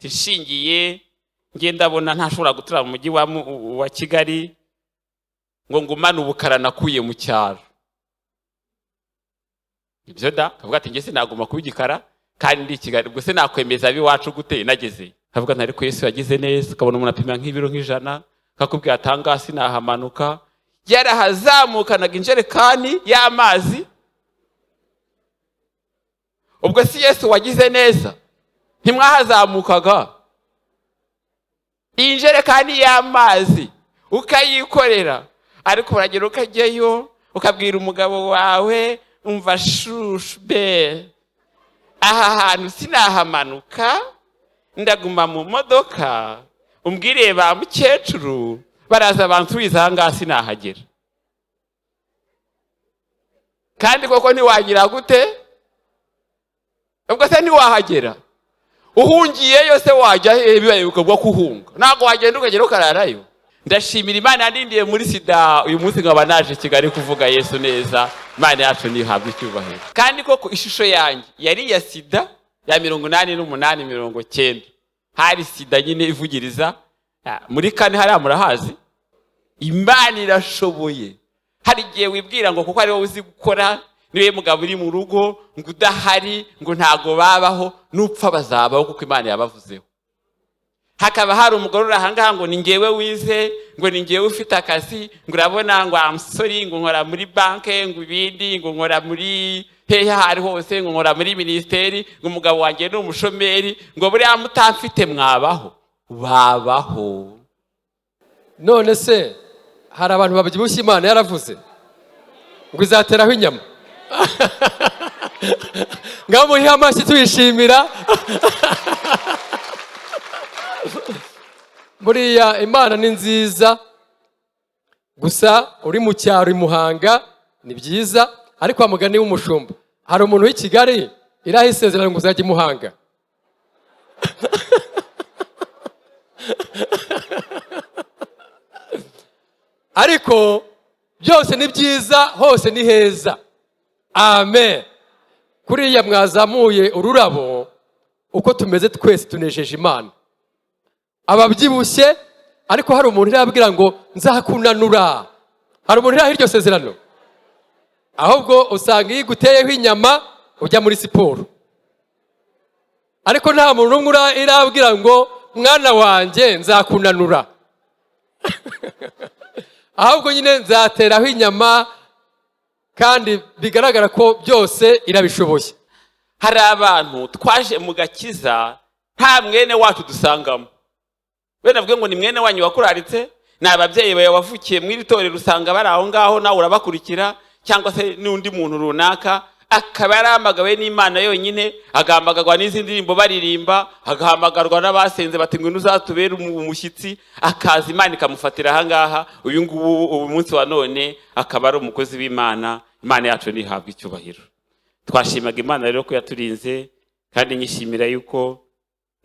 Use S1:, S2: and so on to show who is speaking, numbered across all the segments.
S1: tishingiye ngenda bona ntashobora gutura mu mujyi wa Kigali ngo ngumane ubukara nakuye mu cyaro. Ibyo da kavuga ati nge sinaguma kubigikara kandi ndi Kigali, ubwo se nakwemeza abiwacu gute nageze. Kavuga ntari ko Yesu yagize neza, ukabona umuntu apima nk'ibiro nk'ijana, kakubwira atanga sinahamanuka, yarahazamukanaga injerekani y'amazi. Ubwo si Yesu wagize neza ntimwahazamukaga injerekani y'amazi ukayikorera, ariko uragera ukajyayo ukabwira umugabo wawe umva shushu be aha hantu sinahamanuka ndaguma mu modoka, umbwire ba mukecuru baraza bansubiza ahangaha sinahagera. Kandi koko ntiwagira gute? Ubwo se ntiwahagera. Uhungiyeyo se wajya bibaye ukabwa kuhunga, ntabwo wagenda ukagera ukararayo. Ndashimira Imana yandindiye muri sida, uyu munsi nkaba naje Kigali kuvuga Yesu neza. Imana yacu nihabwe icyubahiro. Kandi koko ishusho yanjye yari ya sida ya 88-90. Hari sida nyine ivugiriza muri kane hari amurahazi. Imana irashoboye. Hari gihe wibwira ngo kuko ari wowe uzi gukora, niwe mugabo uri mu rugo ngo udahari ngo ntago babaho, nupfa bazabaho kuko Imana yabavuzeho. Hakaba hari umugore urahangaha ngo ni ngewe wize, ngo ni ngewe ufite akazi, ngo urabona ngo amusori ngo nkora muri banke, ngo ibindi ngo nkora muri hehe hari hose, ngo nkora muri ministeri, ngo umugabo wanjye ni umushomeri, ngo buriya mutamfite mwabaho. Babaho.
S2: None se hari abantu babyibushye Imana yaravuze ngo izateraho inyama. Ngaho muhe amashyi tuyishimira. Buriya Imana ni nziza, gusa uri mu cyaro i Muhanga ni byiza, ariko amugani w'umushumba hari umuntu w'i Kigali irahisezerana ngo uzajya i Muhanga. Ariko byose ni byiza, hose ni heza. Amen. Kuriya mwazamuye ururabo, uko tumeze twese tunejeje Imana. Ababyibushye, ariko hari umuntu irabwira ngo nzakunanura. Hari umuntu iraho iryo sezerano. Ahubwo usanga iyo guteyeho inyama ujya muri siporo. Ariko nta muntu n'umwe irabwira ngo mwana wanjye nzakunanura. Ahubwo nyine nzateraho inyama, kandi bigaragara ko byose irabishoboye.
S1: Hari abantu twaje mu gakiza nta mwene wacu dusangamo. Bene avuge ngo ni mwene wanyu wakuraritse, ni ababyeyi bawe wavukiye mu iri torero usanga bari aho ngaho nawe urabakurikira, cyangwa se n'undi muntu runaka akaba yaramagawe n'Imana yonyine, agahamagarwa n'izindi ndirimbo baririmba, agahamagarwa n'abasenze bati ngo uzatubere umushyitsi, akaza Imana ikamufatira aha ngaha. Uyu munsi wa none akaba ari umukozi w'Imana. Imana yacu nihabwe icyubahiro. Twashimaga Imana rero ko yaturinze, kandi nyishimira yuko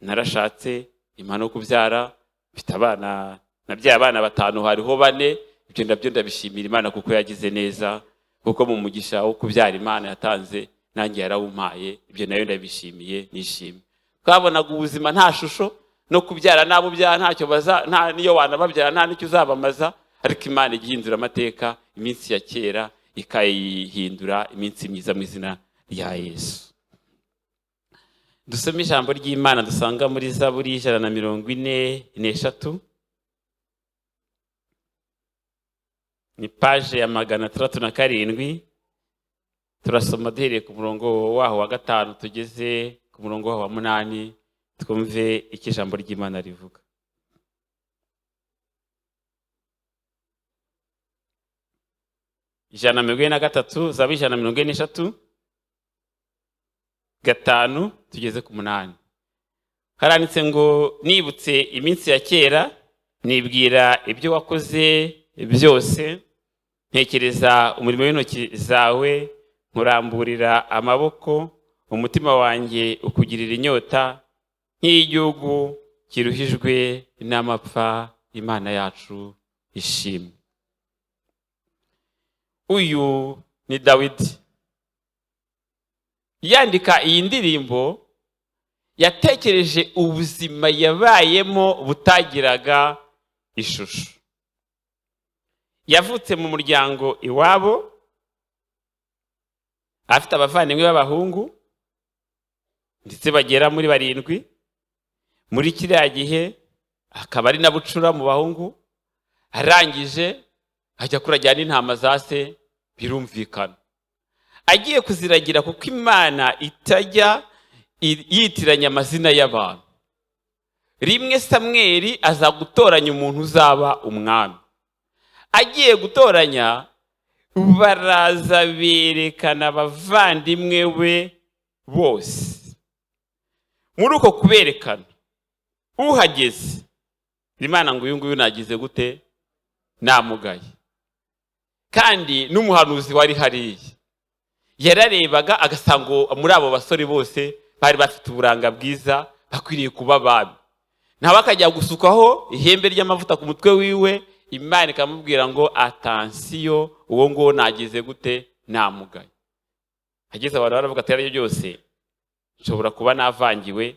S1: narashatse Imana yo kubyara, mfite abana, nabyaye abana 5, hariho 4. Ibyo ndabyo ndabishimira Imana kuko yagize neza, kuko mu mugisha wo kubyara Imana yatanze nanjye yarawumpaye. Ibyo nayo ndabishimiye, nishimye. Twabonaga ubuzima nta shusho, no kubyara nabo byara ntacyo nta niyo wanababyara nta nicyo uzabamaza, ariko Imana igihindura amateka, iminsi ya kera ikayihindura iminsi myiza mu izina rya Yesu. Dusome ijambo ry'Imana dusanga muri Zaburi 143. Ni page ya 607. Turasoma duhereye ku murongo waho wa 5 tugeze ku murongo waho wa 8, twumve iki ijambo ry'Imana rivuga. Ijana na 143, Zaburi 143 5 tugeze ku 8. Haranditse ngo nibutse iminsi ya kera, nibwira ibyo wakoze byose, ntekereza umurimo w'intoki zawe, nkuramburira amaboko, umutima wanjye ukugirira inyota nk'igihugu kiruhijwe n'amapfa. Imana yacu ishimwe. Uyu ni Dawidi yandika iyi ndirimbo. yatekereje ubuzima yabayemo butagiraga ishusho. Yavutse mu muryango iwabo, afite abavandimwe b'abahungu ndetse bagera muri 7. Muri kiriya gihe akaba ari na bucura mu bahungu, arangije ajya kurajyana intama za se, birumvikana. Agiye kuziragira kuko Imana itajya yitiranya amazina y'abantu. Rimwe Samweli aza gutoranya umuntu uzaba umwami. Agiye gutoranya, baraza berekana abavandimwe we bose. Muri uko kuberekana, uhageze, Imana ngo uyu nguyu nagize gute? Namugaye. Kandi n'umuhanuzi wari hariya yararebaga agasanga muri abo basore bose bari bafite uburanga bwiza, bakwiriye kuba abami. Nawe akajya gusukaho ihembe ry'amavuta ku mutwe wiwe, Imana ikamubwira ngo atansiyo, uwo ngo nagize gute? Namugaye. Hageze abantu baravuga ati aryo byose nshobora kuba navangiwe,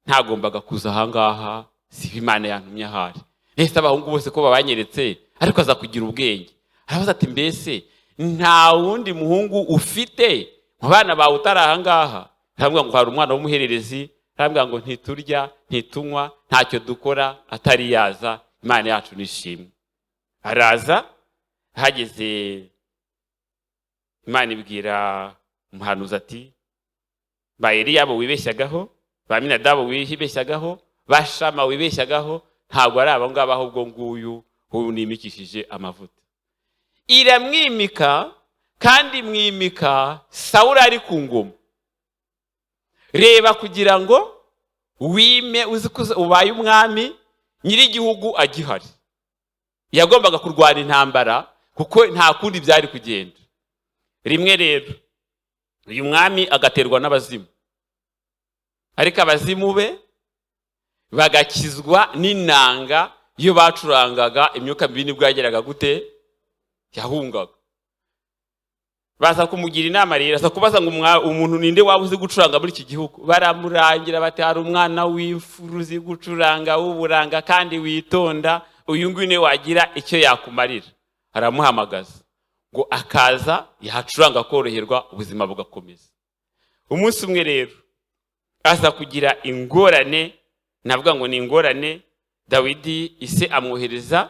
S1: ntagombaga kuza ahangaha, si Imana yantumye ahari. Ese abahungu bose ko babanyeretse, ariko aza kugira ubwenge. Arabaza ati mbese nta wundi muhungu ufite mu bana bawe utari ahangaha? Arambwira ngo hari umwana w'umuhererezi, arambwira ngo ntiturya ntitunywa ntacyo dukora atari yaza, Imana yacu nishimwe. Araza, hageze Imana ibwira umuhanuzi ati ba Eliya bo wibeshyagaho, ba Aminadabu wibeshyagaho, ba Shama wibeshyagaho, ntabwo ari abo ngabo ahubwo nguyu nimikishije amavuta. Iramwimika, kandi mwimika Sawuli ari ku ngoma. Reba kugira ngo wime uzi ko ubaye umwami, nyiri igihugu agihari. Yagombaga kurwana intambara kuko nta kundi byari kugenda. Rimwe rero uyu mwami agaterwa n'abazimu, ariko abazimu be bagakizwa n'inanga iyo bacurangaga, imyuka mibi nibwo yageraga gute? Yahungaga. Baza kumugira inama rero, aza kubaza ngo umuntu ninde waba uzi gucuranga muri iki gihugu? Baramurangira bati hari umwana w'imfuru uzi gucuranga w'uburanga kandi witonda, uyu nguyu ne wagira icyo yakumarira. Aramuhamagaza ngo akaza yahacuranga koroherwa, ubuzima bugakomeza. Umunsi umwe rero aza kugira ingorane, navuga ngo ni ingorane. Dawidi ise amwohereza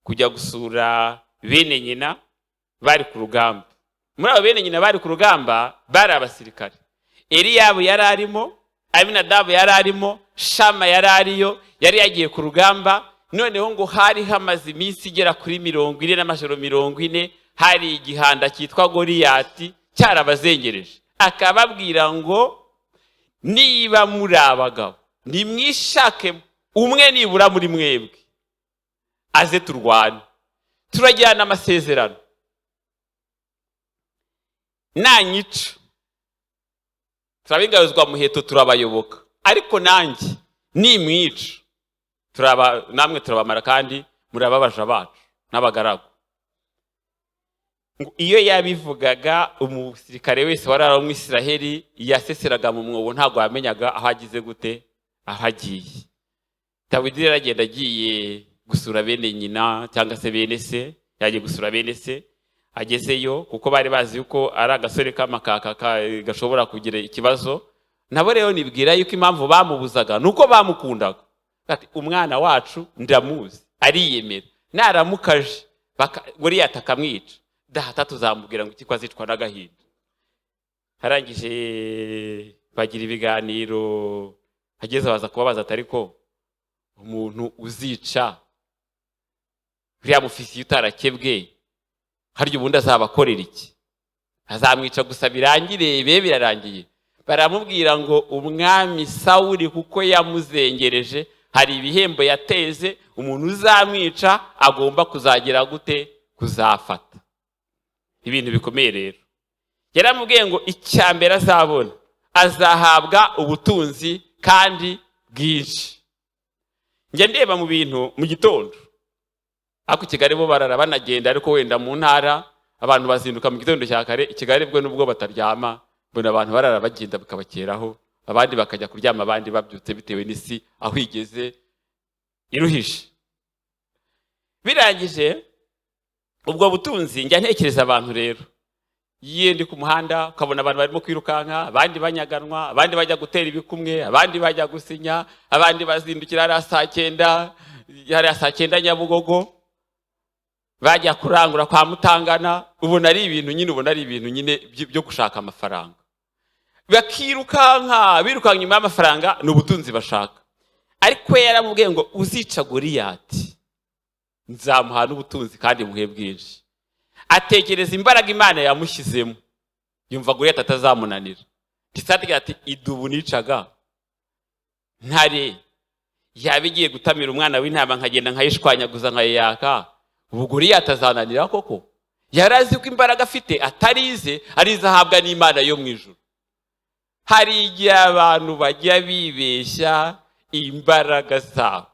S1: kujya gusura bene nyina bari ku rugamba. Muri abo bene nyina bari ku rugamba bari abasirikare. Eliyabu yari arimo, Aminadabu yari arimo, Shama yari ariyo, yari yagiye ku rugamba. Noneho ngo hari hamaze iminsi igera kuri 40 n'amajoro 40, hari igihanda cyitwa Goliyati cyarabazengereje. Akababwira ngo niba muri abagabo nimwishake umwe nibura muri mwebwe aze turwane, turajyana amasezerano. Nanyica turabingazwa muheto turabayoboka, ariko nanjye nimwica namwe turabamara kandi murababaja bacu n'abagaragu. Iyo yabivugaga, umusirikare wese warara mu Isiraheli yaseseraga mu mwobo, ntago yamenyaga aho agize gute? Aho agiye. Dawidi yaragenda agiye gusura bene nyina cyangwa se bene se, yagiye gusura bene se. Agezeyo kuko bari bazi yuko ari agasore k'amakaka gashobora kugira ikibazo. Nabo rero nibwira yuko impamvu bamubuzaga nuko bamukundaga. Ati umwana wacu ndamuzi, ariyemera, naramukaje Goliyati akamwica, data tuzamubwira ngo ikiko azicwa n'agahinda. Harangije bagira ibiganiro, hageze baza kubabaza atari ko umuntu uzica uriya mufisiye utarakebwe, harya ubundi azabakorera iki? Azamwica gusa birangire, bibe birarangiye. Baramubwira ngo umwami Sawuli kuko yamuzengereje, hari ibihembo yateze, umuntu uzamwica agomba kuzagira gute? Kuzafata. Ibintu bikomeye rero. Yaramubwiye ngo icyambere azabona, azahabwa ubutunzi kandi bwinshi. Njye ndeba mu bintu mu gitondo, ako Kigali bo barara banagenda, ariko wenda mu ntara abantu bazinduka mu gitondo cya kare. Kigali bwo nubwo bataryama, mbona abantu barara bagenda bikabakeraho, abandi bakajya kuryama abandi babyutse bitewe n'isi aho igeze iruhishe. Birangije ubwo butunzi njya ntekereza abantu rero, ndi ku muhanda ukabona abantu barimo kwirukanka, abandi banyaganwa, abandi bajya gutera ibikumwe, abandi bajya gusinya, abandi bazindukira hariya saa cyenda Nyabugogo bajya kurangura kwa Mutangana. Ubona ari ibintu nyine byo gushaka amafaranga, bakirukanka inyuma y'amafaranga, ni ubutunzi bashaka. Ariko yaramubwiye ngo uzica Goliyati nzamuha n'ubutunzi kandi muhe bwinshi. Atekereza imbaraga Imana yamushyizemo, yumva Goliyati atazamunanira. Tisatira ati idubu nicaga ntare yabigiye gutamira umwana w'intama nkagenda nkayishwanyaguza nkayaka, ubu Goliyati azananira koko? Yarazi ko imbaraga afite atarize, arizahabwa n'Imana yo mu ijuru. Hari igihe abantu bajya bibeshya imbaraga zabo,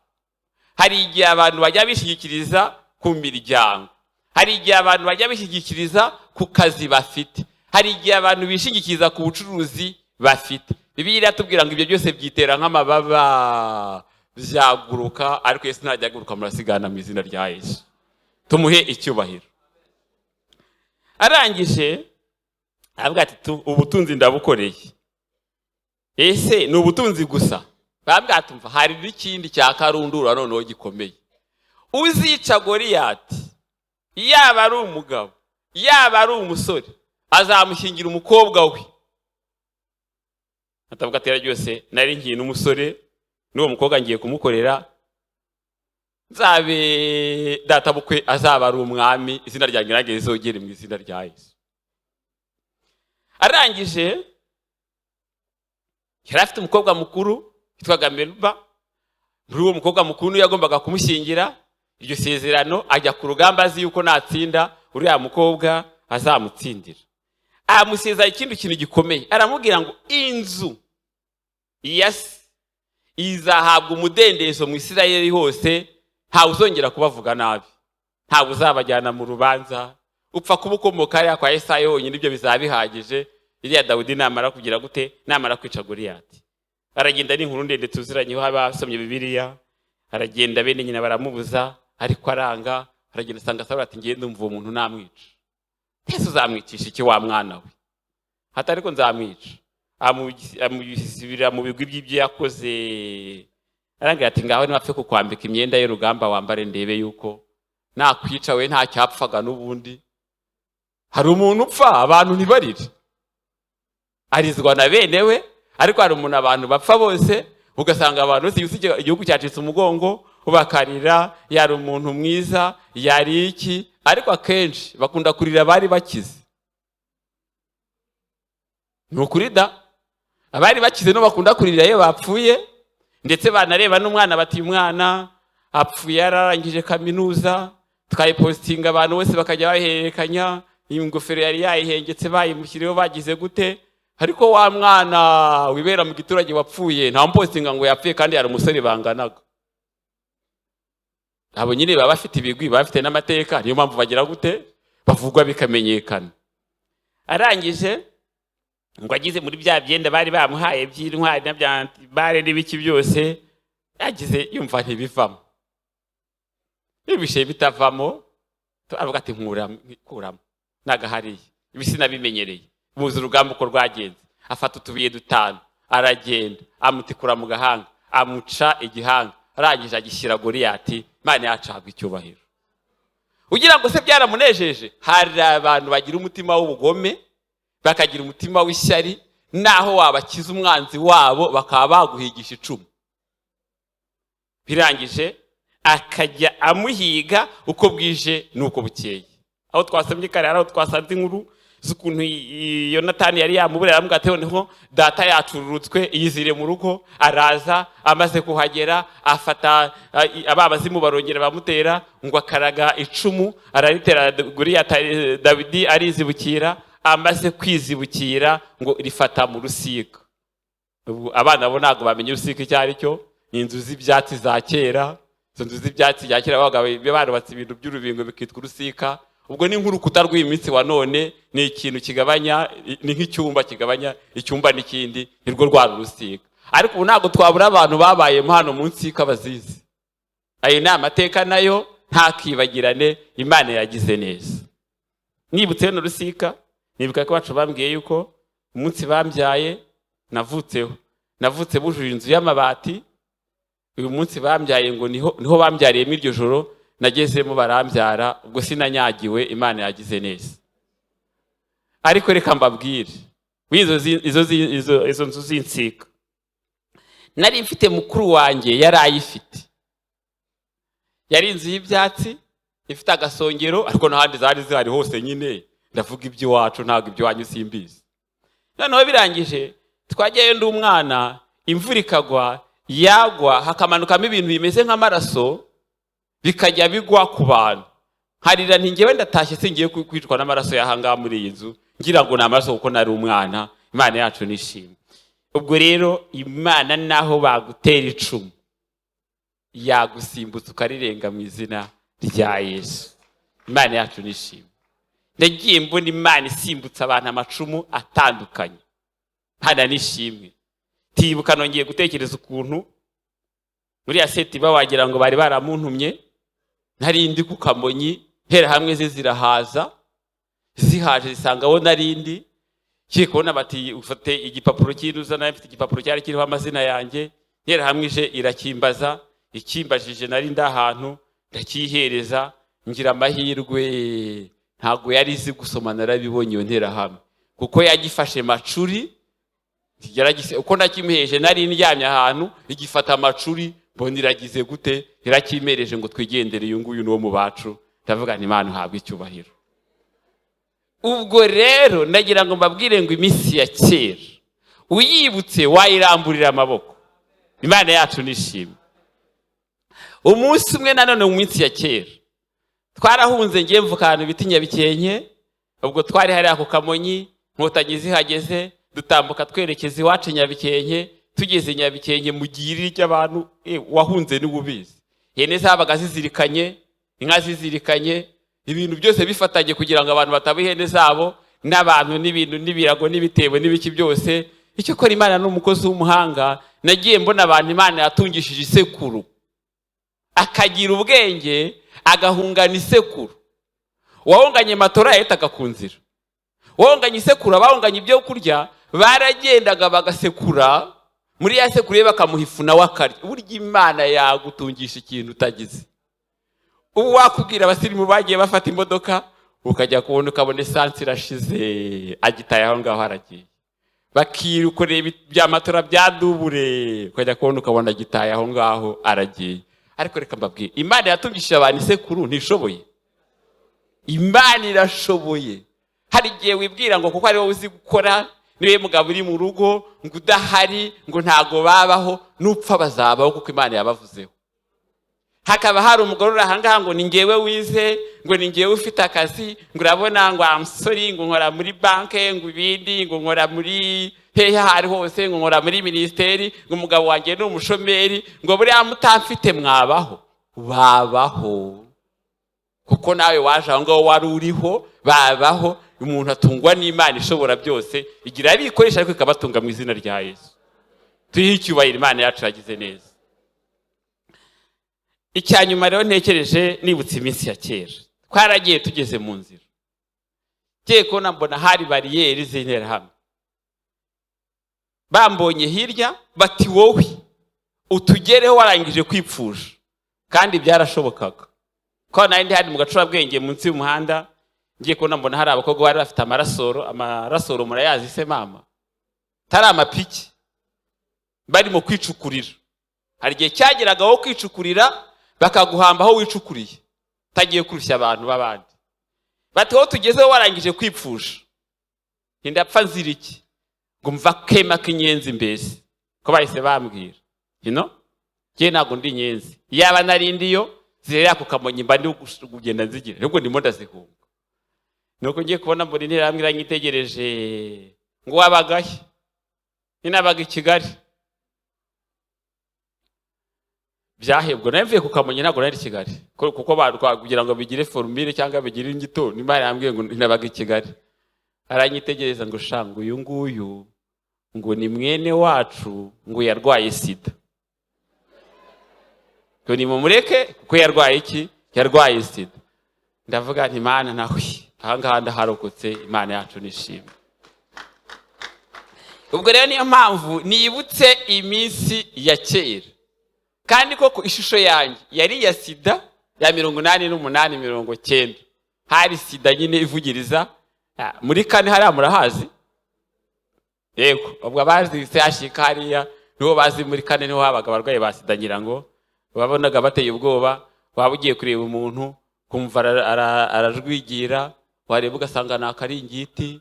S1: hari igihe abantu bajya bishigikiriza ku miryango, hari igihe abantu bajya bishigikiriza ku kazi bafite, hari igihe abantu bishingikiriza ku bucuruzi bafite. Bibiliya iratubwira ngo ibyo byose byitera nk'amababa byaguruka, ariko Yesu ntajya aguruka, murasigana mu izina rya Yesu. Tumuhe icyubahiro. Arangije avuga ati ubutunzi ndabukoreye. Ese ni ubutunzi gusa? Babwatumva hari n'ikindi cya karundura noneho gikomeye. Uzica Goliyati, yaba ari umugabo yaba ari umusore, azamushyingira umukobwa we. Atavuga ati ryose nari ngiye n'umusore n'uwo mukobwa ngiye kumukorera, nzabe data bukwe azaba ari umwami, izina ryanjye nanjye rizogere mu izina rya Yesu. Arangije yari afite umukobwa mukuru witwaga Meruba. Muri uwo mukobwa mukuru yagombaga kumushyingira. Iryo sezerano ajya ku rugamba azi yuko natsinda uriya mukobwa azamutsindira. Amusezera ikindi kintu gikomeye, aramubwira ngo inzu yasi izahabwa umudendezo mu Isirayeli hose, ntawe uzongera kubavuga nabi, ntawe uzabajyana mu rubanza, upfa kuba ukomoka hariya kwa Yesayi honyine, ibyo bizaba bihagije. Iriya Dawidi namara kugira gute? Namara kwica Goliyati, aragenda n'inkuru ndende tuziranyeho abasomye Bibiliya. Aragenda bene nyina baramubuza, ariko aranga. Aragenda asanga Sawuli ati ngende umva uwo muntu namwica. Yesu uzamwicisha iki wa mwana we? Hata ariko nzamwica. Amusubira mu bigwi by'ibyo yakoze. Arangira ati ngaho nimapfe kukwambika imyenda y'urugamba wambare ndebe yuko nakwica we nta cyapfaga n'ubundi. Hari umuntu upfa abantu ntibarire, arizwa na bene we, ariko hari umuntu abantu bapfa bose ugasanga abantu bose igihugu cyacitse umugongo ubakarira. Yari umuntu mwiza, yari iki, ariko akenshi bakunda kurira bari bakize. Ni ukuri da, abari bakize no bakunda kurira iyo bapfuye, ndetse banareba n'umwana bati umwana apfuye yararangije kaminuza, twayipostinga abantu bose bakajya bahererekanya ingofero yari yayihengetse bayimushyiriyeho bagize gute. Ariko wa mwana wibera mu giturage wapfuye nta mpostinga ngo yapfuye kandi yari umusore banganaga. Abo nyine baba bafite ibigwi, bafite n'amateka, niyo mpamvu bagira gute, bavugwa bikamenyekana. Arangije ngo agize muri bya byenda bari bamuhaye by'intwari na bya bare n'ibiki byose, yagize yumva ntibivamo. Ibishe bitavamo, avuga ati nkuramo nagahariye, ibisina bimenyereye. Buza urugamba uko rwagenze, afata utubiye dutanu, aragenda amutikura mu gahanga, amuca igihanga, arangije agishyira Goliyati. Imana yacahabwa icyubahiro. Ugira ngo se byaramunejeje? Hari abantu bagira umutima w'ubugome, bakagira umutima w'ishyari, naho wabakiza umwanzi wabo bakaba baguhigisha icumu. Birangije akajya amuhiga uko bwije nuko bukeye. Aho twasomye kare, aho twasanze inkuru z'ukuntu Yonatani yari yamubura, aramubwira ati noneho data yacururutswe yizire mu rugo. Araza, amaze kuhagera afata ababazimu barongera bamutera, ngo akaraga icumu araritera Goliyati. Dawidi arizibukira, amaze kwizibukira ngo rifata mu rusika. Abana bo ntabwo bamenye urusika icyo ari cyo, ni inzu z'ibyatsi za kera. Izo nzu z'ibyatsi bya kera babaga barubatse ibintu by'urubingo bikitwa urusika. ubwo ni nk'urukuta rw'iminsi wa none, ni ikintu kigabanya, ni nk'icyumba kigabanya icyumba n'ikindi, nirwo rwari urusika. Ariko ubu ntabwo twabura abantu babayemo hano munsi y'abazizi. Ayo ni amateka nayo ntakibagirane, Imana yagize neza. Nibutse no rusika, nibuka ko bacu bambwiye yuko umunsi bambyaye navutseho. Navutse bujuje inzu y'amabati. Uyu munsi bambyaye ngo niho bambyariyemo iryo joro nagezemo barambyara, ubwo sinanyagiwe, Imana yagize neza. Ariko reka mbabwire, izo nzu z'insika nari mfite mukuru wanjye yari ayifite. Yari inzu y'ibyatsi ifite agasongero, ariko n'ahandi zari zihari hose nyine, ndavuga iby'iwacu ntabwo iby'iwanyu simbizi. Noneho birangije twagiyeyo ndi umwana, imvura ikagwa, yagwa hakamanukamo ibintu bimeze nk'amaraso bikajya bigwa ku bantu. Harira nti ngewe ndatashye singiye kwicwa n'amaraso yahangaha muri iyi nzu, ngira ngo ni amaraso kuko nari umwana. Imana yacu nishimye. Ubwo rero Imana naho bagutera icumu yagusimbutsa ukarirenga mu izina rya Yesu. Imana yacu nishimye. Ndagiye mbona Imana isimbutsa abantu amacumu atandukanye. Hana nishimwe. Tibuka nongeye gutekereza ukuntu muri aseti bawagira ngo bari baramuntumye, ntarindi ku Kamonyi, hera hamwe zirahaza, zihaje zisanga wo narindi, kiye kubona bati ufate igipapuro cy'induza, nayo mfite igipapuro cyari kiriho amazina yanjye, hera hamwe ije irakimbaza, ikimbajije nari ndahantu ndakihereza, ngira amahirwe ntago yari izi gusoma, narabibonye iyo ntera hamwe kuko yagifashe macuri. Uko nakimuheje nari ndyamye ahantu, igifata amacuri, mbona iragize gute, irakimereje ngo twigendere, uyu nguyu n'uwo mu bacu. Ndavuga nti Imana uhabwe icyubahiro. Ubwo rero ndagira ngo mbabwire ngo iminsi ya kera uyibutse wayiramburira amaboko. Imana yacu nishimye. Umunsi umwe nanone mu minsi ya kera twarahunze, ngiye mvuka ahantu bita Nyabikenke. Ubwo twari hari ako Kamonyi, Nkotanyi zihageze, dutambuka twerekeza iwacu Nyabikenke. Tugeze Nyabikenke mu gihiriri cy'abantu, wahunze n'ububizi, ihene zabaga zizirikanye, inka zizirikanye, ibintu byose bifatanye kugira ngo abantu bataba ihene zabo, n'abantu n'ibintu n'ibirago n'ibitebo n'ibiki byose. Icyo kora Imana n'umukozi w'umuhanga, nagiye mbona abantu Imana yatungishije isekuru, akagira ubwenge, agahungana isekuru. Wahunganye matora yahitaga ku nzira, wahunganye isekuru, abahunganye ibyo kurya baragendaga bagasekura, muri ya sekuru ye bakamuha ifu nawe akarya. Burya Imana yagutungisha ikintu utagize. Ubu wakubwira abasirimu bagiye bafata imodoka, ukajya kubona ukabona esansi irashize, agitaye aho ngaho aragiye. Bakirukorera bya matora bya dubure, ukajya kubona ukabona agitaye aho ngaho aragiye. Ariko reka mbabwire, Imana yatungishije abantu isekuru ntishoboye. Imana irashoboye. Hari igihe wibwira ngo kuko ari wowe uzi gukora, niwe mugabo uri mu rugo, ngo udahari ngo ntago babaho, nupfa bazabaho kuko Imana yabavuzeho. Hakaba hari umugore uri ahangaha ngo ni ngewe wize, ngo ni ngewe ufite akazi, ngo urabona ngo amusori, ngo nkora muri banke, ngo ibindi, ngo nkora muri hehe hari hose, ngo nkora muri ministeri, ngo umugabo wanjye ni umushomeri, ngo buriya mutamfite mwabaho. Babaho kuko nawe waje aho ngaho wari uriho, babaho. Umuntu atungwa n'Imana ishobora byose, igira abikoresha ariko ikabatunga mu izina rya Yesu. Turiho icyubahiro, Imana yacu yagize neza. Icyanyuma rero ntekereje, nibutse iminsi ya kera, twaragiye tugeze mu nzira, ngiye kubona mbona hari bariyeri z'intera hamwe. Bambonye hirya bati wowe utugereho warangije kwipfusha, kandi byarashobokaga ko nari ndi handi mu gacurabwenge munsi y'umuhanda. Ngiye kubona mbona hari abakobwa bari bafite amarasoro murayazi se mama, tari amapiki, barimo kwicukurira. Hari igihe cyageraga aho kwicukurira bakaguhamba aho wicukuriye, utagiye kurushya abantu b'abandi. Bati wowe tugezeho warangije kwipfusha, ndapfa nzira iki? Ngo mva kema k'inyenzi mbese, ko bahise bambwira ngiye ntabwo ndi inyenzi. Yaba narindiyo zirera ku Kamonyi mba ndi kugenda nzigira, ahubwo ndimo ndazihunga. Nuko ngiye kubona mbona intera hamwe iranyitegereje, ngo wabagahe? Nabaga i Kigali. byahebwe navuye ku Kamonyi ntabwo nari Kigali kuko kugira ngo bigire formule cyangwa bigire inyito Imana yambwiye ngo nabaga i Kigali. Aranyitegereza ngo shanga uyu nguyu ngo ni mwene wacu ngo yarwaye sida. Ngo ni mumureke kuko yarwaye iki? Yarwaye sida. Ndavuga nti Imana nawe ahangaha ndaharokotse, Imana yacu nishimwe. Ubwo rero niyo mpamvu nibutse iminsi ya kera, kandi koko ishusho yanjye yari ya sida ya 88 90. Hari sida nyine ivugiriza muri kane hariya murahazi? Yego, ubwo abazi cyashika hariya niho bazi muri kane niho habaga abarwayi ba sida, ngira ngo babonaga bateye ubwoba. Waba ugiye kureba umuntu kumva arajwigira, wareba ugasanga nakaringiti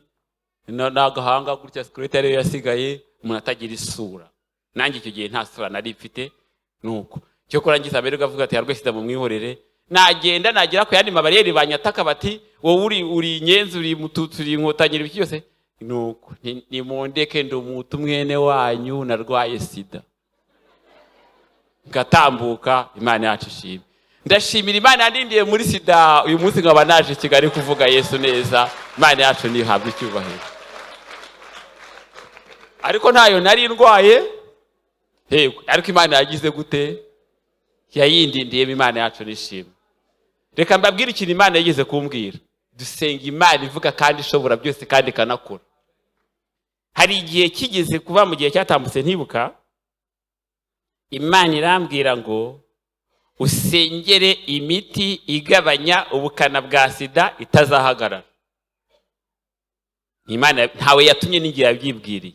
S1: n'agahanga gutya secretary yasigaye, umuntu atagira isura. Nanjye icyo gihe nta sura nari mfite, nuko cyo kurangiza mbere ugavuga ati yarwe sida mu mwihorere. Nagenda nagira ko yandi mabariyeri banyataka bati wowe uri Nyenzi, uri Mututsi, uri Inkotanyi, ibiki byose. Nuko ni mondeke ndo mutu mwene wanyu narwaye sida. Ngatambuka, Imana yacu ishimwe. Ndashimira Imana yandindiye muri sida. Uyu munsi nkaba naje Kigali kuvuga Yesu neza. Imana yacu nihabwe icyubahiro. Ariko ntayo nari ndwaye. Yego, ariko Imana yagize gute? Yayindindiye. Imana yacu nishimwe. Reka mbabwire ikintu Imana yagize kumbwira. Dusenga Imana ivuga kandi ishobora byose kandi kanakora. Hari igihe kigeze kuva mu gihe cyatambutse ntibuka, Imana irambwira ngo usengere imiti igabanya ubukana bwa sida itazahagarara. Imana ntawe yatumye ningira byibwiriye.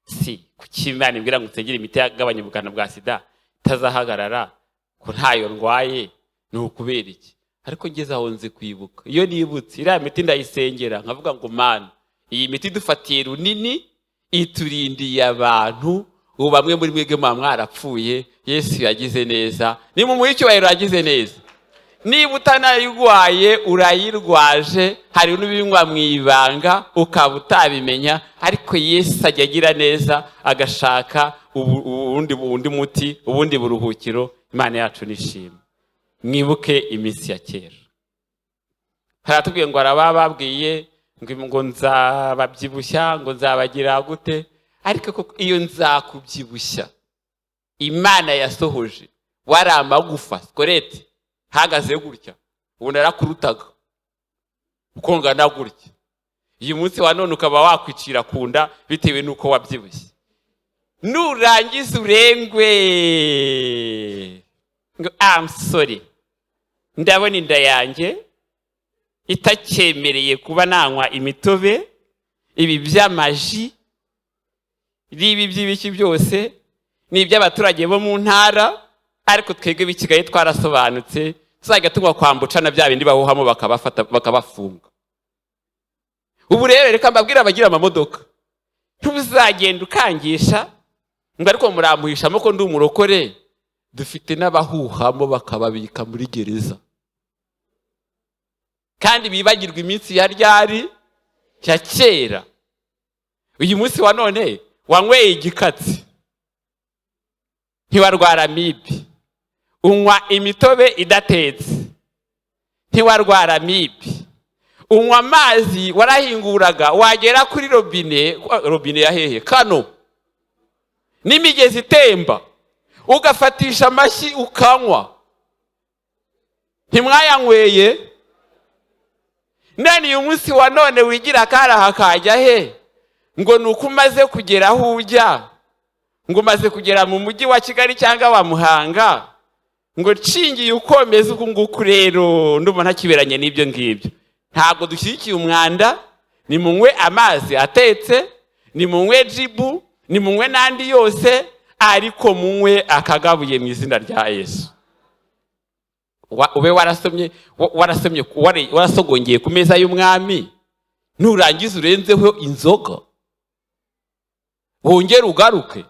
S1: Si kuki Imana imbwira ngo usengere imiti igabanya ubukana bwa sida itazahagarara ko ntayo ndwaye? Ni ukubera iki? Ariko ngeze aho nzi kwibuka, iyo nibutse iriya miti ndayisengera nkavuga ngo Mana, iyi miti dufatiye runini iturindiye abantu. Ubu bamwe muri mwege mwarapfuye, Yesu yagize neza. Ni mu muhicyubahiro yagize neza. Niba utanayirwaye urayirwaje, hari n'ubinywa mu ibanga ukaba utabimenya, ariko Yesu ajya agira neza agashaka ubundi muti, ubundi buruhukiro. Imana yacu nishimwe. Mwibuke iminsi ya kera. Haratubwiye ngo arabababwiye ngo nzababyibushya, ngo nzabagira gute. Ariko koko iyo nzakubyibushya Imana yasohoje wari amagufa skorete hagaze gutya, ubu narakurutaga ukongana gutya. Uyu munsi wa none ukaba wakwicira kunda bitewe nuko wabyibushye. Nurangiza urengwe ngo I'm sorry, ndabona inda yanjye itakemereye kuba nanywa imitobe, ibi by'amaji, ibi by'ibiki byose ni iby'abaturage bo mu ntara, ariko twebwe bikigaye twarasobanutse. Tuzajya tunywa kwambuca na bya bindi bahuhamo bakabafata bakabafunga. Ubu rero reka mbabwira abagira amamodoka, ntuzagenda ukangisha ngo ariko murampuhishamo ko ndi umurokore. Dufite n'abahuhamo bakababika muri gereza, kandi bibagirwa iminsi ya ryari ya kera. Uyu munsi wa none wanyweye igikatsi ntiwarwara amibe, unywa imitobe idatetse ntiwarwara amibe, unywa amazi warahinguraga wagera kuri robine ya hehe kano n'imigezi itemba ugafatisha amashyi ukanywa, ntimwayanyweye. None uyu munsi wa none wigira karaha kajya he? Ngo nuko umaze kugera aho ujya, ngo umaze kugera mu mujyi wa Kigali cyangwa wa Muhanga, ngo nshingiye ukomeza uko nguko. Rero ndumva ntakiberanye n'ibyo ngibyo. Ntabwo dushyigikiye umwanda. Ni munywe amazi atetse, ni munywe jibu, ni munywe n'andi yose, ariko munywe akagabuye mu izina rya Yesu. Ube warasogongeye ku meza y'umwami, nurangiza urenzeho inzoga wongera ugaruke.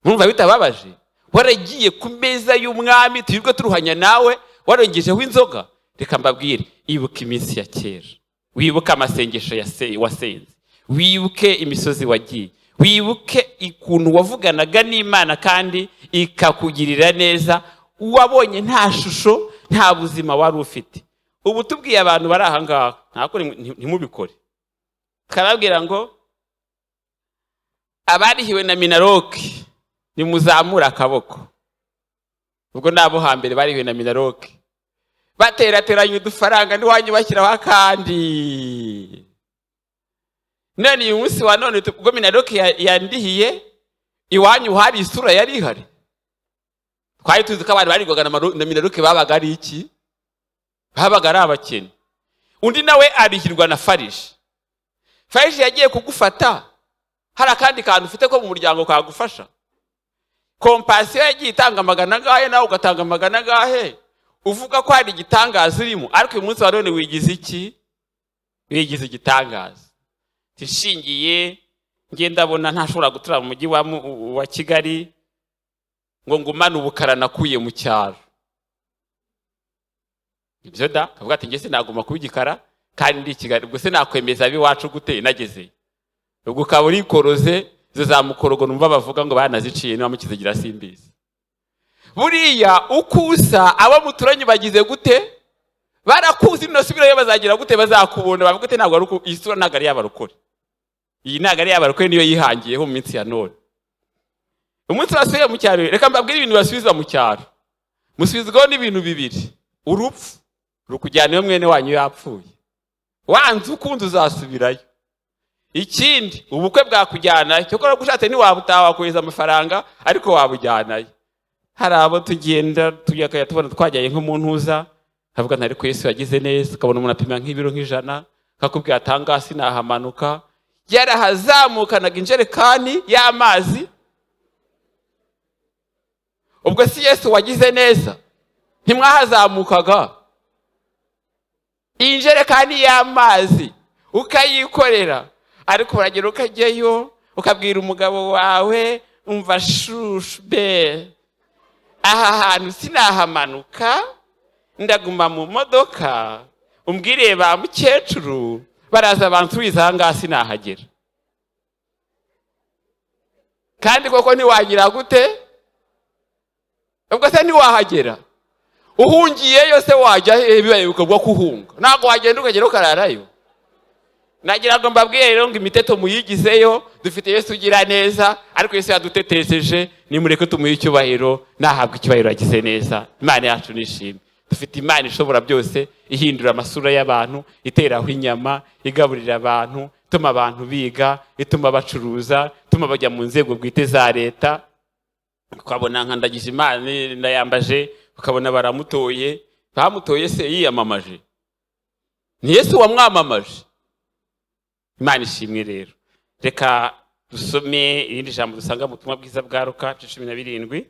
S1: Mwumva bitababaje? Waragiye ku meza y'umwami turirwe turuhanya nawe warongejeho inzoga. Reka mbabwire, ibuka iminsi ya kera, wibuke amasengesho wasenze, wibuke imisozi wagiye, wibuke ikuntu wavuganaga n'Imana kandi ikakugirira neza, wabonye nta shusho nta buzima wari ufite. Ubu tubwiye abantu bari aha ngaha ntimubikore, tukababwira ngo abarihiwe na Minaroke nimuzamura akaboko. Ubwo nabo hambere barihiwe na Minaroke baterateranye udufaranga ntiwanyu bashyiraho akandi. None uyu munsi wa none ubwo Minaroke yandihiye, iwanyu hari isura yari ihari? Twari tuzi ko abantu barigwaga na Minaroke babaga ari iki? Babaga ari abakene. Undi nawe arihirwa na Farije. Farije yagiye kugufata, hari akandi kantu ufite ko mu muryango kagufasha. Compassion yagiye itanga magana gahe nawe ugatanga magana gahe, uvuga ko hari igitangaza urimo, ariko uyu munsi wa none wigize iki? Wigize igitangaza. Tishingiye ngenda bona ntashobora gutura mu mujyi wa Kigali ngo ngumane ubukara nakuye mu cyaro. Ibyo da kavuga ati nge sinaguma kubigikara kandi ndi Kigali, ubwo se nakwemeza biwacu gute nageze? Ubwo kaburi koroze zo zamukorogo numva bavuga ngo banaziciye niba mukizigira simbizi. Buriya ukusa abo muturanye bagize gute? Barakuzi no subirayo bazagira gute? Bazakubona bavuga ati ntabwo ari isura ntabwo ari yabarokore. Iyi ntabwo ari yabarokore niyo yihangiyeho mu minsi ya none. Umunsi wasubiye mu cyaro, reka mbabwire ibintu basubiza mu cyaro. Musubizwaho n'ibintu bibiri: urupfu rukujyana iyo mwene wanyu yapfuye, wanze ukundi uzasubirayo. Ikindi, ubukwe bwakujyana, cyokora gushatse ntiwabutaha wakohereza amafaranga ariko wabujyanayo. Hari abo tugenda tuyakaya tubona twajyaye nko mu ntuza, havuga ntari ko Yesu yagize neza, ukabona umuntu apima nk'ibiro nk'ijana, kakubwira atanga sinahamanuka, yarahazamukanaga injerekani y'amazi. Ubwo si Yesu wagize neza? Ntimwahazamukaga? Injerekani y'amazi ukayikorera, ariko uragera ukajyayo ukabwira umugabo wawe, umva shushu be, aha hantu sinahamanuka, ndaguma mu modoka, umbwire ba mukecuru baraza bansubiza aha ngaha sinahagera. Kandi koko ntiwagira gute? Ubwo se ntiwahagera? Uhungiyeyo se wajya bibaye ukabwa kuhunga? Ntabwo wagenda ukagera ukararayo. Nagira ngo mbabwiye rero ngo imiteto muyigizeyo, dufite Yesu ugira neza, ariko Yesu yaduteteseje, nimureke tumuhe icyubahiro, nahabwa icyubahiro agize neza. Imana yacu nishimye. Dufite Imana ishobora byose, ihindura amasura y'abantu, iteraho inyama, igaburira abantu, ituma abantu biga, ituma bacuruza, ituma bajya mu nzego bwite za leta. Ukabona nka Ndagijimana ndayambaje, ukabona baramutoye. Bamutoye se yiyamamaje? Ni Yesu wamwamamaje. Imana ishimwe rero. Reka dusome irindi jambo dusanga mu butumwa bwiza bwa Luka 17.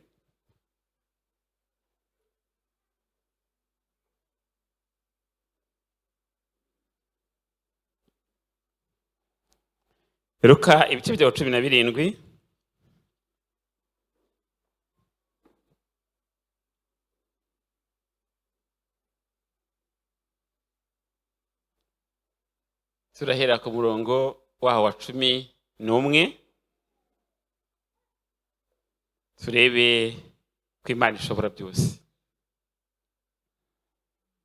S1: Luka ibice bya 17. Turahera ku murongo waho wa 11, turebe ko Imana ishobora byose.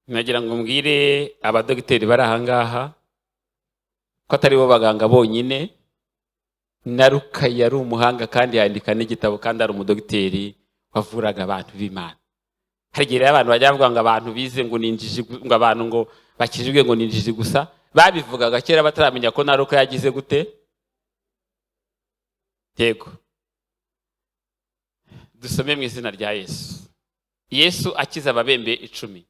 S1: Nagira ngo mbwire abadogiteri bari aha ngaha ko atari bo baganga bonyine. Na Luka yari umuhanga kandi yandika n'igitabo, kandi ari umudogiteri wavuraga abantu b'Imana. Hari igihe abantu bajya bavuga ngo abantu bize ngo ninjiji, ngo abantu ngo bakijijwe ngo ninjiji gusa. Babivugaga kera bataramenya ko na Luka yagize gute? Yego. Dusome mu izina rya Yesu. Yesu akiza ababembe 10.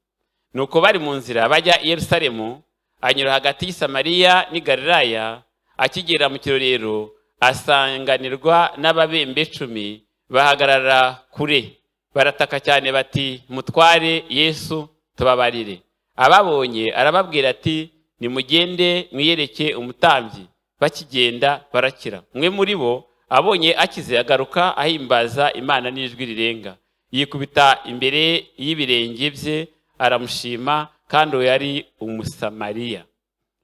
S1: Nuko bari mu nzira bajya i Yerusalemu, anyura hagati y'i Samariya n'i Galilaya. Akigera mu kirorero asanganirwa n'ababembe 10, bahagarara kure, barataka cyane bati, mutware Yesu tubabarire. Ababonye arababwira ati, nimugende mwiyereke umutambyi. Bakigenda barakira. Mwe muri bo abonye akize agaruka ahimbaza Imana n'ijwi rirenga, yikubita imbere y'ibirenge bye aramushima, kandi uwo yari umusamariya.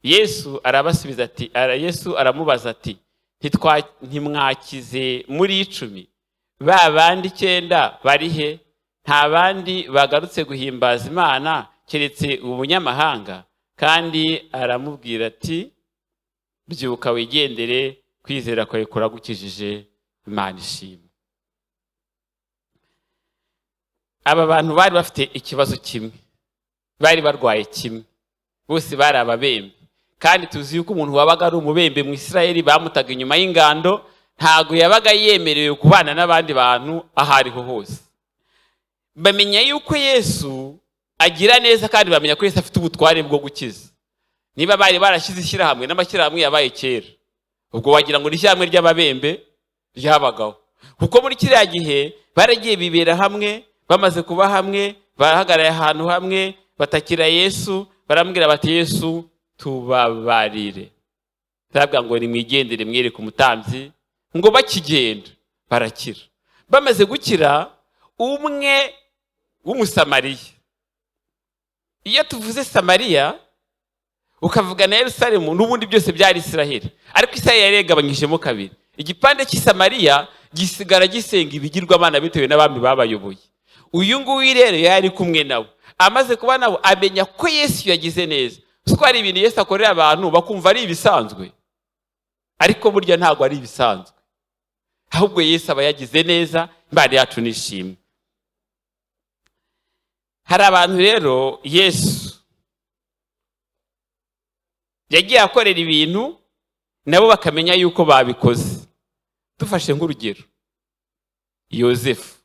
S1: Yesu arabasubiza ati, Yesu aramubaza ati, ntimwakize muri 10, ba bandi 9 bari he? Nta bandi bagarutse guhimbaza Imana keretse umunyamahanga? Kandi aramubwira ati, byuka wigendere, kwizera kwawe kuragukijije, Imana ishimwe. Aba bantu bari bafite ikibazo kimwe, bari barwaye kimwe, bose bari ababembe. Kandi tuzi yuko umuntu wabaga ari umubembe mu Isirayeli bamutaga inyuma y'ingando, ntago yabaga yemerewe kubana n'abandi bantu ahariho hose. Bamenya yuko Yesu agira neza, kandi bamenya ko Yesu afite ubutware bwo gukiza. Niba bari barashyize ishyirahamwe, n'amashyirahamwe yabaye kera, ubwo wagira ngo n'ishyirahamwe ry'ababembe ryabagaho. Kuko muri kiriya gihe baragiye bibera hamwe, bamaze kuba hamwe, barahagaraye ahantu hamwe, batakira Yesu, baramubwira bati, Yesu tubabarire. Barabwira ngo nimwigendere mwereke umutambyi. Ngo bakigenda barakira. Bamaze gukira, umwe w'umusamariya. Iyo tuvuze Samariya ukavuga na Yerusalemu, n'ubundi byose byari Isiraheli, ariko Isiraheli yaregabanyijemo kabiri. Igipande cy'Isamariya gisigara gisenga ibigirwamana bitewe n'abami babayoboye. Uyu nguyu rero yari kumwe nabo, amaze kuba nabo amenya ko Yesu yagize neza. Uko ari ibintu Yesu akorera abantu bakumva ari ibisanzwe, ariko burya ntago ari ibisanzwe, ahubwo Yesu aba yagize neza. Imana yacu nishimwe. Hari abantu rero Yesu yagiye akorera ibintu nabo bakamenya yuko babikoze. Dufashe nk'urugero Yozefu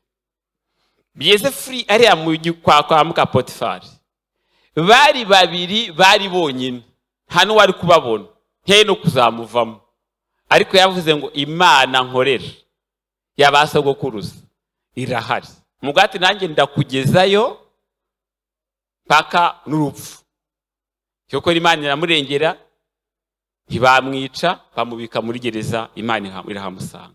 S1: ari kwa muka Potifari, bari babiri, bari bonyine, nta n'uwari kubabona, ntiye no kuzamuvamo. Ariko yavuze ngo Imana nkorera y'abasogokuruza irahari, mugati nanjye ndakugezayo paka n'urupfu. Cyoko Imana iramurengera, ntibamwica, bamubika muri gereza. Imana irahamusanga.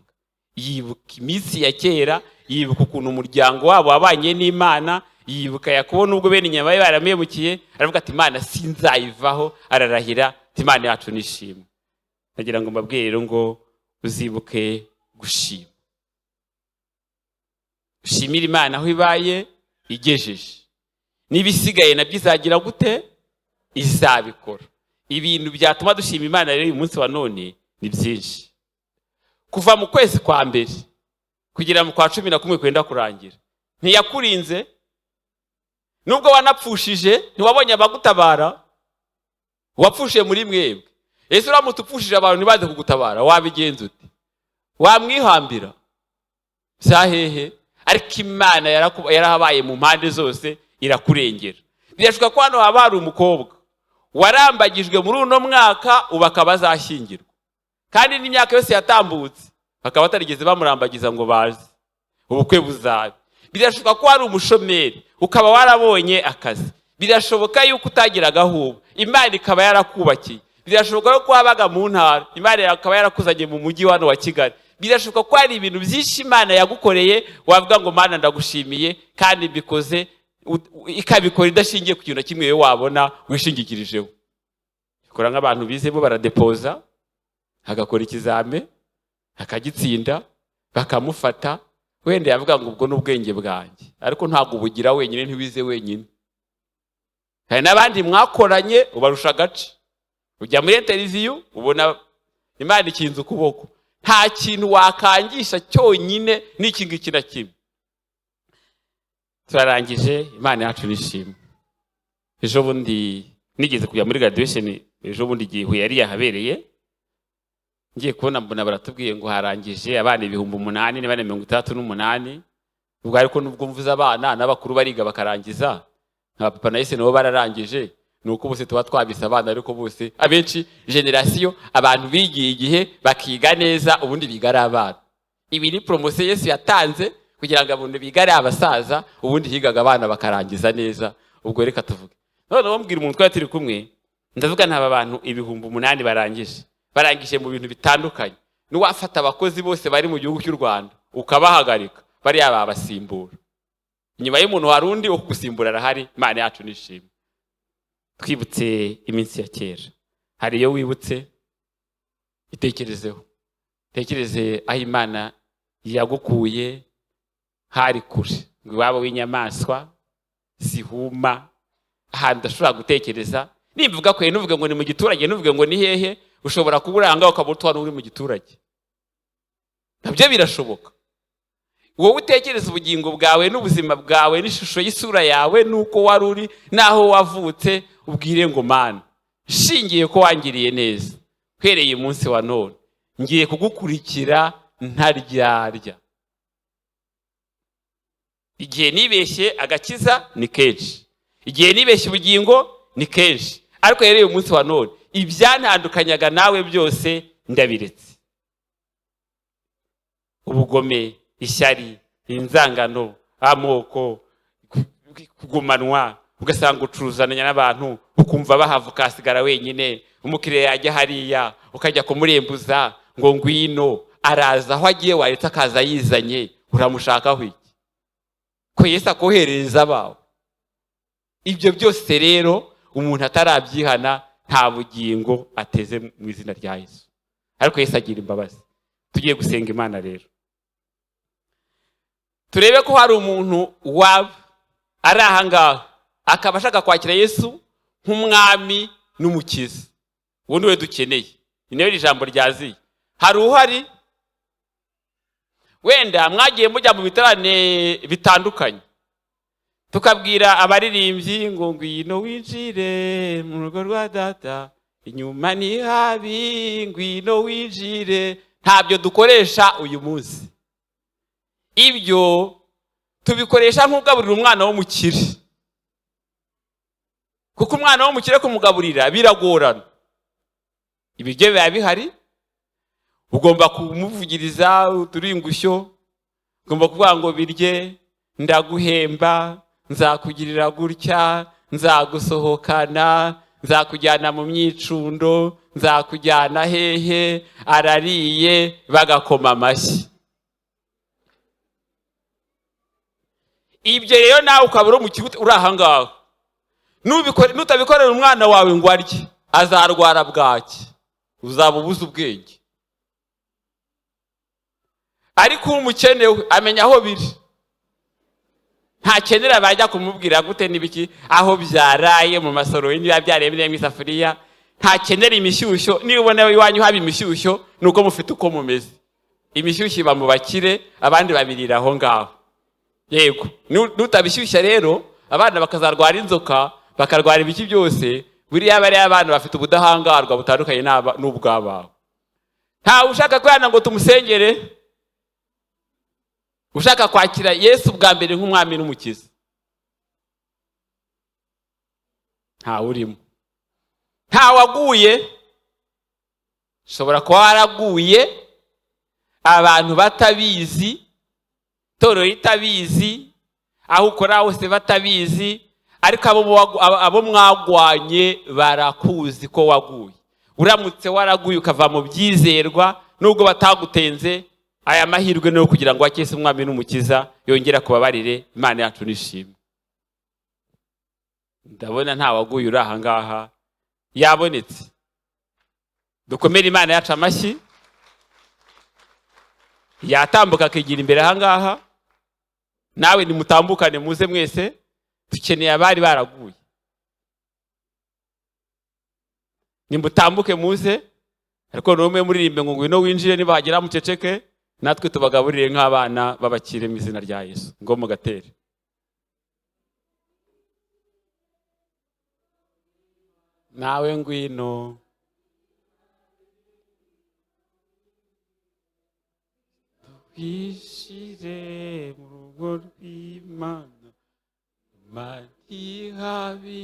S1: Yibuka iminsi ya kera, yibuka ukuntu umuryango wabo wabanye n'Imana, yibuka Yakobo nubwo bene inyama ye baramemukiye, aravuga ati Imana sinzayivaho, ararahira ati Imana yacu nishimwe. Nagira ngo mbabwire rero ngo uzibuke gushima. Ushimira Imana aho ibaye igejeje. Nibisigaye nabyo izagira gute? Izabikora. Ibintu byatuma dushima Imana rero uyu munsi wa none ni byinshi. Kuva mu kwezi kwa mbere kugera mu kwa 11 kwenda kurangira, ntiyakurinze. Nubwo wanapfushije ntiwabonye abagutabara, wapfushe muri mwebwe. Yesu uramutse upfushije abantu ntibaze kugutabara, wabigenza ute? Wamwihambira byahehe? Ariko Imana yarahabaye mu mpande zose, irakurengera. Birashoboka ko hano haba hari umukobwa warambagijwe muri uno mwaka, ubakaba azashyingirwa, kandi n'imyaka yose yatambutse bakaba batarigeze bamurambagiza ngo baze ubukwe buzabe. Birashoboka ko hari umushomeri ukaba warabonye akazi. Birashoboka yuko utagiraga ahuba, Imana ikaba yarakubakiye. Birashoboka ko wabaga mu ntara, Imana ikaba yarakuzanye mu mujyi wano wa Kigali. Birashoboka ko hari ibintu byinshi Imana yagukoreye, wavuga ngo Mana ndagushimiye, kandi bikoze ikabikora idashingiye ku kintu kimwe wabona wishingikirijeho. Ikora nk'abantu bize bo baradepoza, agakora ikizame, akagitsinda, bakamufata, wenda yavuga ngo ubwo n'ubwenge bwanjye, ariko ntago ubugira wenyine, ntiwize wenyine. Hari n'abandi mwakoranye ubarusha gace, ujya muri interview ubona Imana ikinze ukuboko. Nta kintu wakangisha cyonyine n'iki ngiki na kimwe. Turarangije. Imana yacu nishimwe. Ejo bundi nigeze kujya muri graduation, ejo bundi gihe yari yahabereye, ngiye kubona mbona baratubwiye ngo harangije abana 8,838. Ubwo ariko nubwo mvuze abana n'abakuru bariga bakarangiza, nka papa na Yesu nabo bararangije, nuko bose tuba twabise abana, ariko bose abenshi generation abantu bigiye igihe bakiga neza, ubundi bigara abana. Ibi ni promotion Yesu yatanze kugira ngo abantu bigare abasaza, ubundi higaga abana bakarangiza neza. Ubwo reka tuvuge none bambwira umuntu twari turi kumwe, ndavuga ntaba bantu 8,000 barangije mu bintu bitandukanye. N'uwafata abakozi bose bari mu gihugu cy'u Rwanda ukabahagarika, bari abasimbura. Inyuma y'umuntu warundi wo kugusimbura arahari. Imana yacu nishimwe. Twibutse iminsi ya kera. Hari iyo wibutse itekerezeho, tekereze aho Imana yagukuye hari kure, ngo iwabo w'inyamaswa zihuma, ahantu udashobora gutekereza. Nimvuga kwe nuvuge ngo ni mu giturage, nuvuge ngo ni hehe, ushobora kuburanga ukaba utwara uri mu giturage. Nabyo birashoboka. Wowe utekereza ubugingo bwawe n'ubuzima bwawe n'ishusho y'isura yawe n'uko wari uri naho wavutse, ubwire ngo Mana, shingiye ko wangiriye neza, kwereye umunsi wa none ngiye kugukurikira ntaryarya. Igihe nibeshye agakiza ni kenshi, igihe nibeshye ubugingo ni kenshi, ariko yereye umunsi wa none ibyantandukanyaga nawe byose ndabiretse. Ubugome, ishyari, inzangano, amoko, kugumanwa, ugasanga ucuruzanya n'abantu, ukumva bahava ukasigara wenyine, umukiriya yajya hariya ukajya kumurembuza ngo ngwino, araza aho agiye waretse akaza yizanye, uramushakaho iki? Ko Yesu akohereza abawe. Ibyo byose rero umuntu atarabyihana nta bugingo ateze mu izina rya Yesu. Ariko Yesu agira imbabazi. Tugiye gusenga Imana rero, turebe ko hari umuntu waba ari ahangaha akaba ashaka kwakira Yesu nk'umwami n'umukiza. Uwo niwe dukeneye. Niwe ijambo ryaziye. Hari uhari? Wenda mwagiye mujya mu biterane bitandukanye, tukabwira abaririmbyi ngo ngwino winjire mu rugo rwa data, inyuma ni habi, ngwino winjire. Ntabyo dukoresha uyu munsi. Ibyo tubikoresha nk'ugaburira umwana w'umukire, kuko umwana w'umukire kumugaburira biragorana. Ibiryo biba bihari, ugomba kumuvugiriza uturingushyo, ugomba kuvuga ngo birye, ndaguhemba, nzakugirira gutya, nzagusohokana, nzakujyana mu myicundo, nzakujyana hehe, arariye, bagakoma amashyi. Ibyo rero nawe ukaba uri ahangaha, nutabikorera umwana wawe ngo arye, azarwara bwaki, uzaba ubuze ubwenge. Ariko umukene we amenya aho biri, ntakenera bajya kumubwira gute n'ibiki, aho byaraye mu masoro niba byaremye mu isafuriya, ntakenera imishyushyo. Niba ubona iwanyu haba imishyushyo, nuko mufite uko mumeze. Imishyushyo iba mu bakire, abandi babirira aho ngaho. Yego, nutabishyushya rero abana bakazarwara inzoka, bakarwara ibiki byose. Buriya bari abana bafite ubudahangarwa butandukanye n'ubwabawe. Nta ushaka kwana ngo tumusengere, ushaka kwakira Yesu bwa mbere nk'umwami n'umukiza, nta urimo. Nta waguye, shobora kuba waraguye abantu batabizi, toro itabizi, aho ukora hose batabizi, ariko abo mwagwanye barakuzi ko waguye. Uramutse waraguye ukava mu byizerwa, nubwo batagutenze, aya mahirwe no kugira ngo wakese umwami n'umukiza yongera kubabarire. Imana yacu nishimwe. Ndabona nta waguye uri ahangaha, yabonetse. Dukomere Imana yacu amashyi. Yatambuka akigira imbere ahangaha, nawe nimutambukane muze mwese, dukeneye abari baraguye. Nimutambuke muze, ariko n'umwe muririmbe ngo ngwino winjire, niba hagera muceceke, natwe tubagaburire nk'abana babakire mu izina rya Yesu. Ngo mugatere. Nawe ngwino, wishire mu rugo rw'Imana, mari habi,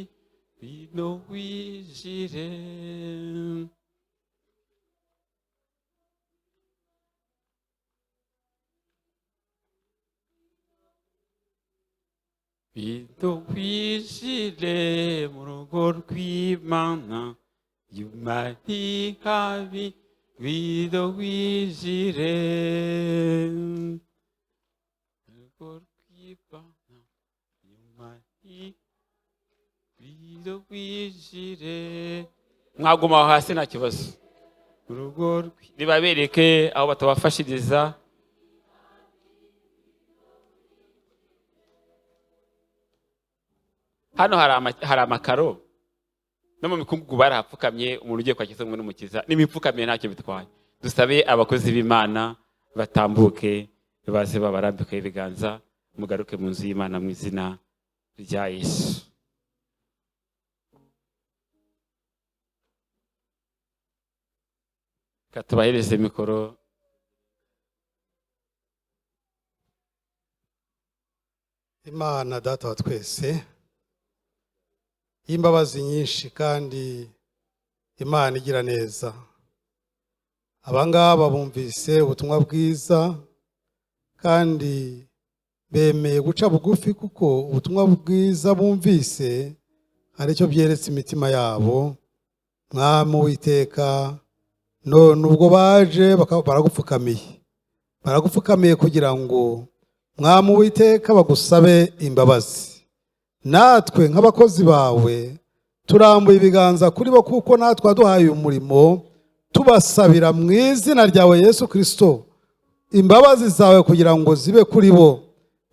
S1: ngwino winjire. Ngwino winjire mu rugo rw'Imana, mari habi, ngwino winjire. Urugo rw'Imana, mari ngwino winjire. Mwaguma hasi nta kibazo. Urugo rugo ribabereke aho batabafashiriza. Hano hari amakaro no mu mikungugu barahapfukamye, umuntu ugiye kwakira umwe n'umukiza n'imipfukamiye ntacyo bitwaye. Dusabe abakozi b'Imana batambuke baze babarambike ibiganza, mugaruke mu nzu y'Imana mu izina rya Yesu. Katubahereze mikoro.
S3: Imana data wa twese y'imbabazi nyinshi kandi Imana igira neza, abangaba bumvise ubutumwa bwiza kandi bemeye guca bugufi, kuko ubutumwa bwiza bumvise aricyo byeretse imitima yabo. Mwami Uwiteka, none ubwo baje baragupfukamiye kugira ngo Mwami Uwiteka bagusabe imbabazi. Natwe nk'abakozi bawe turambuye ibiganza kuri bo, kuko natwe waduhaye umurimo, tubasabira mu izina ryawe Yesu Kristo imbabazi zawe kugira ngo zibe kuri bo.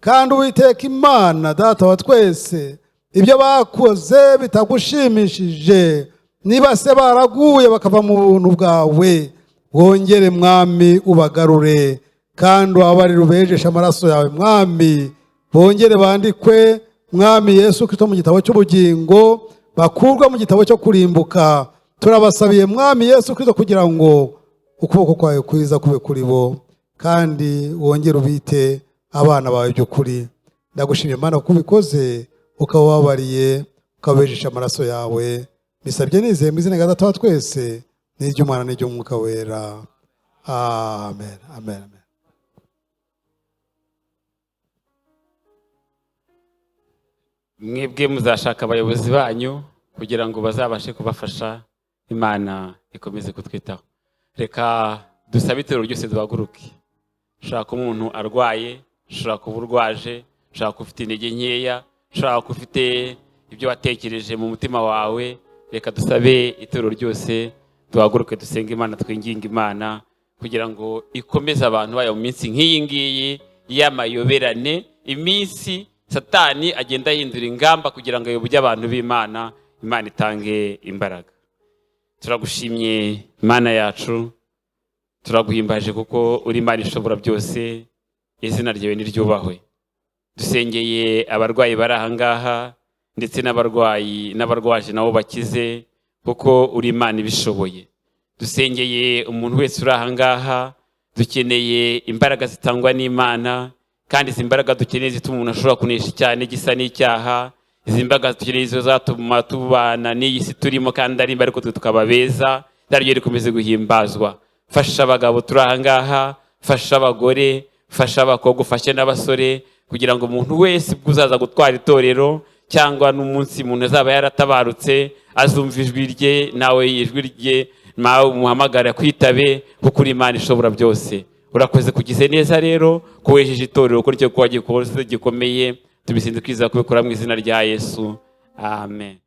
S3: Kandi Uwiteka Imana data wa twese, ibyo bakoze bitagushimishije, niba se baraguye bakava mu buntu bwawe, wongere Mwami ubagarure kandi ubabarire, ubejeshe amaraso yawe Mwami, bongere bandikwe Mwami Yesu Kristo mu gitabo cy'ubugingo, bakurwa mu gitabo cyo kurimbuka. Turabasabiye Mwami Yesu Kristo kugira ngo ukuboko kwawe kwiza kube kuri bo, kandi wongere ubite abana bawe by'ukuri. Ndagushimiye Mana ko ubikoze, ukababariye, ukabejesha amaraso yawe. Bisabye nizeye mu izina rya Data wa twese n'iry'Umwana n'iry'Umwuka wera. Amen. Amen. Amen.
S1: Mwebwe muzashaka abayobozi banyu kugira ngo bazabashe kubafasha. Imana ikomeze kutwitaho. Reka dusabe itorero ryose duhaguruke. Shaka umuntu arwaye, shaka uburwaje, shaka ufite intege nkeya, shaka ufite ibyo watekereje mu mutima wawe. Reka dusabe itorero ryose duhaguruke, dusenge Imana, twinginga Imana kugira ngo ikomeze abantu bayo mu minsi nk'iyi ngiyi y'amayoberane, iminsi Satani agenda yindura ingamba kugira ngo ayobye abantu b'Imana. Imana itange imbaraga. Turagushimye Imana yacu, turaguhimbaje kuko uri Imana ishobora byose. Izina ryawe niryubahwe. Dusengeye abarwayi bari aha ngaha ndetse n'abarwaje nabo bakize, kuko uri Imana ibishoboye. Dusengeye umuntu wese uri aha ngaha, dukeneye imbaraga zitangwa n'Imana, kandi izi mbaraga dukeneye zituma umuntu ashobora kunesha icyaha n'igisa n'icyaha. Izi mbaraga dukeneye zo zatuma tubana n'iyi si turimo, kandi ari imbaraga twe tukaba beza. Naryo rikomeze guhimbazwa. Fasha abagabo turi aha ngaha, fasha abagore, fasha abakobwa, fashe n'abasore, kugira ngo umuntu wese uzaza gutwara itorero cyangwa n'umunsi umuntu azaba yaratabarutse azumva ijwi rye, nawe ijwi rye nawe umuhamagara kwitabe, kuko uri Imana ishobora byose. Urakoze kugize neza rero ko wejeje itorero ko nicyo kwa gikoze gikomeye. Tubisinze kwiza kubikora mu izina rya Yesu. Amen.